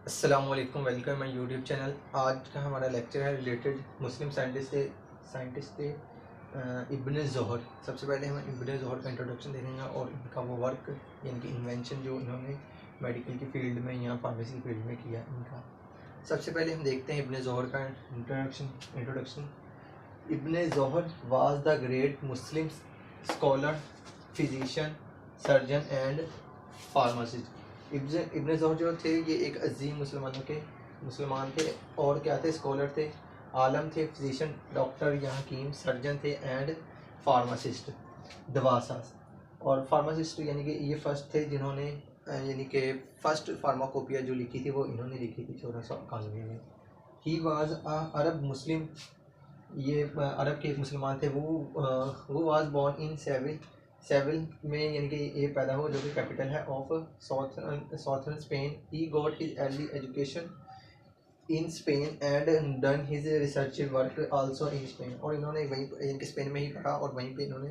अस्सलाम वालेकुम, welcome my YouTube channel. आज का हमारा लेक्चर है रिलेटेड मुस्लिम साइंटिस्ट थे इब्न ज़ोहर। सबसे पहले हम इब्न ज़ोहर का इंट्रोडक्शन देखेंगे और इनका वो वर्क यानी कि इन्वेंशन जो इन्होंने मेडिकल की फील्ड में या फार्मेसी की फील्ड में किया इनका। सबसे पहले हम देखते हैं इब्न ज़ोहर का introduction. Ibn Zuhr was the great Muslim scholar, physician, surgeon and pharmacist. Ibn Zuhr जो थे ये एक अजीम मुसलमान थे और क्या थे, स्कॉलर थे, आलम थे, फिजिशियन, डॉक्टर या हकीम, सर्जन थे एंड फार्मासिस्ट, दवासाज। और फार्मासिस्ट यानी कि ये फर्स्ट थे जिन्होंने यानी कि फर्स्ट फार्माकोपिया जो लिखी थी वो इन्होंने लिखी थी 1491 में। ही वाज अरब मुस्लिम, ये अरब के एक मुसलमान थे। वो वाज बॉर्न इन सेविल में, यानी कि ये पैदा हुआ जो कि कैपिटल है of southern Spain. He got his early education in Spain and done his research work also in Spain. और इन्होंने वहीं इनके स्पेन में ही पढ़ा और वहीं पे इन्होंने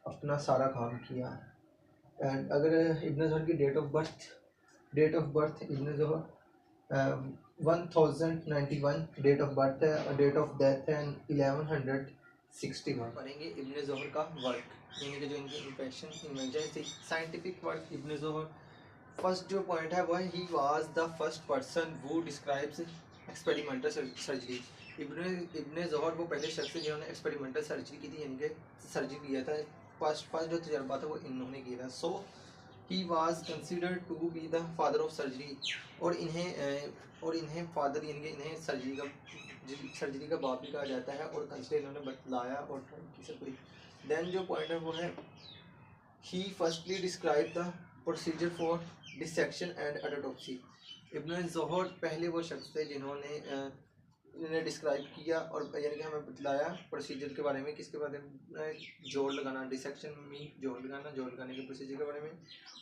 अपना सारा काम किया। एंड अगर इब्न ज़ोहर की date of birth Ibn Zuhr 1091 date of birth है, डेट ऑफ डेथ है 1161। पढ़ेंगे इब्न ज़ोहर का वर्क, यानी कि जो इनकी इन्वेंशन थी, scientific work. Ibn Zuhr first जो पॉइंट है वो है he was the first person who describes experimental surgery. Ibn Zuhr वो पहले शख्स थे जिन्होंने एक्सपेरिमेंटल सर्जरी की थी, यानी कि सर्जरी किया था। फर्स्ट जो तजर्बा था वो इन्होंने किया था। So he was considered to be the father of surgery. और इन्हें फादर यानी कि इन्हें सर्जरी का बाप भी कहा जाता है और कंसिडर इन्होंने बतलाया और ट्राई की सब कुछ। देन जो पॉइंट है वो है he firstly describe the procedure for dissection and autopsy. Ibn Zuhr पहले वो शख्स थे जिन्होंने इन्हें डिस्क्राइब किया और यानी कि हमें बतलाया प्रोसीजर के बारे में। किसके बारे में? जोड़ लगाना, डिसेक्शन मीन जोड़ लगाने के प्रोसीजर के बारे में।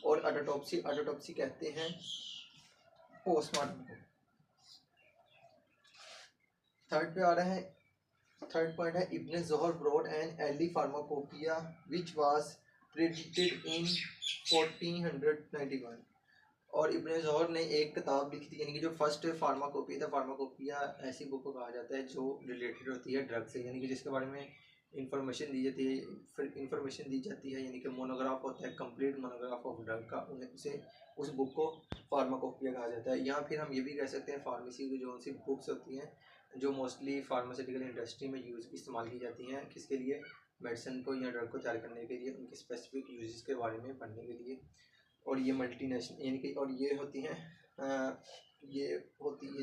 और ऑटोप्सी कहते हैं पोस्टमार्टम को। थर्ड पॉइंट है Ibn Zuhr wrote an early pharmacopoeia which was printed in 1491। और इब्न ज़ोहर ने एक किताब लिखी थी, यानी कि जो फर्स्ट फार्माकोपिया ऐसी बुक को कहा जाता है जो रिलेटेड होती है ड्रग से, यानी कि जिसके बारे में इंफॉर्मेशन दी जाती है, फिर इंफॉर्मेशन दी जाती है, यानी कि मोनोग्राफ होता है, कंप्लीट मोनोग्राफ ऑफ ड्रग का, उसे उस बुक को फार्माकोपिया कहा जाता है। या फिर हम ये भी कह सकते हैं फार्मेसी की जो सी बुक्स होती हैं जो मोस्टली फार्मास्यूटिकल इंडस्ट्री में इस्तेमाल की जाती हैं, किसके लिए? मेडिसिन को या ड्रग को तैयार करने के लिए, उनके स्पेसिफिक यूजेस के बारे में पढ़ने के लिए। और ये मल्टीनेशनल यानी कि और ये होती हैं ये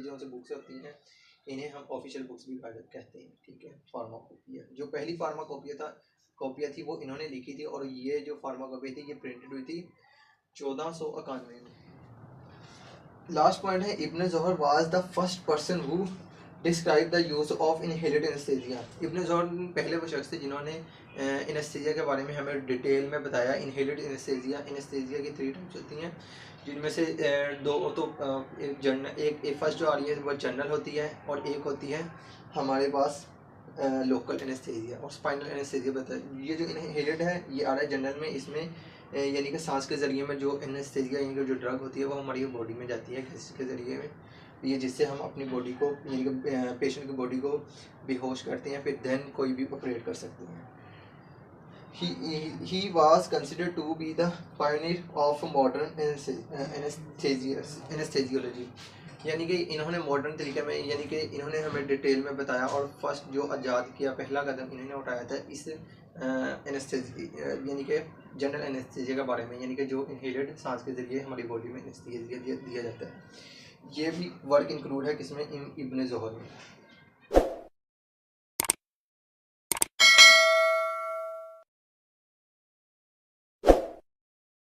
जो से बुक्स होती हैं इन्हें हम ऑफिशियल बुक्स भी कहते हैं। ठीक है, फार्माकोपिया जो पहली कॉपिया थी वो इन्होंने लिखी थी और ये जो फार्माकोपिया थी ये प्रिंटेड हुई थी 1491 में। लास्ट पॉइंट है Ibn Zuhr was the first person who describe the use of inhaled anaesthesia. Ibn Zuhr पहले वो शख्स थे जिन्होंने एनेस्थीसिया के बारे में हमें डिटेल में बताया। इनहेलेड एनेस्थीसिया की 3 टाइप्स होती हैं, जिनमें से दो तो एक फर्स्ट जो आ रही है वो जनरल होती है और एक होती है हमारे पास लोकल एनेस्थीसिया और स्पाइनल एनेस्थीसिया बताया। ये जो इनहेलेड है ये आ रहा है जनरल में, इसमें यानी कि सांस के ज़रिए में जो एनेस्थीसिया यानी कि जो ड्रग होती है वो हमारी बॉडी में जाती है गैस के ज़रिए में, ये जिससे हम अपनी बॉडी को यानी कि पेशेंट की बॉडी को बेहोश करते हैं, फिर देन कोई भी ऑपरेट कर सकते हैं। He was considered to be the pioneer of modern anesthesiology। यानी कि इन्होंने मॉडर्न तरीके में यानी कि इन्होंने हमें डिटेल में बताया और फर्स्ट जो आज़ाद किया पहला कदम इन्होंने उठाया था इस यानी कि जनरल एनेस्थीसिया के बारे में, यानी कि जो इनहेलेड सांस के ज़रिए हमारी बॉडी में एनेस्थीसिया दिया जाता है। ये भी वर्क इंक्लूड है किसमें? इब्न ज़ोहर में।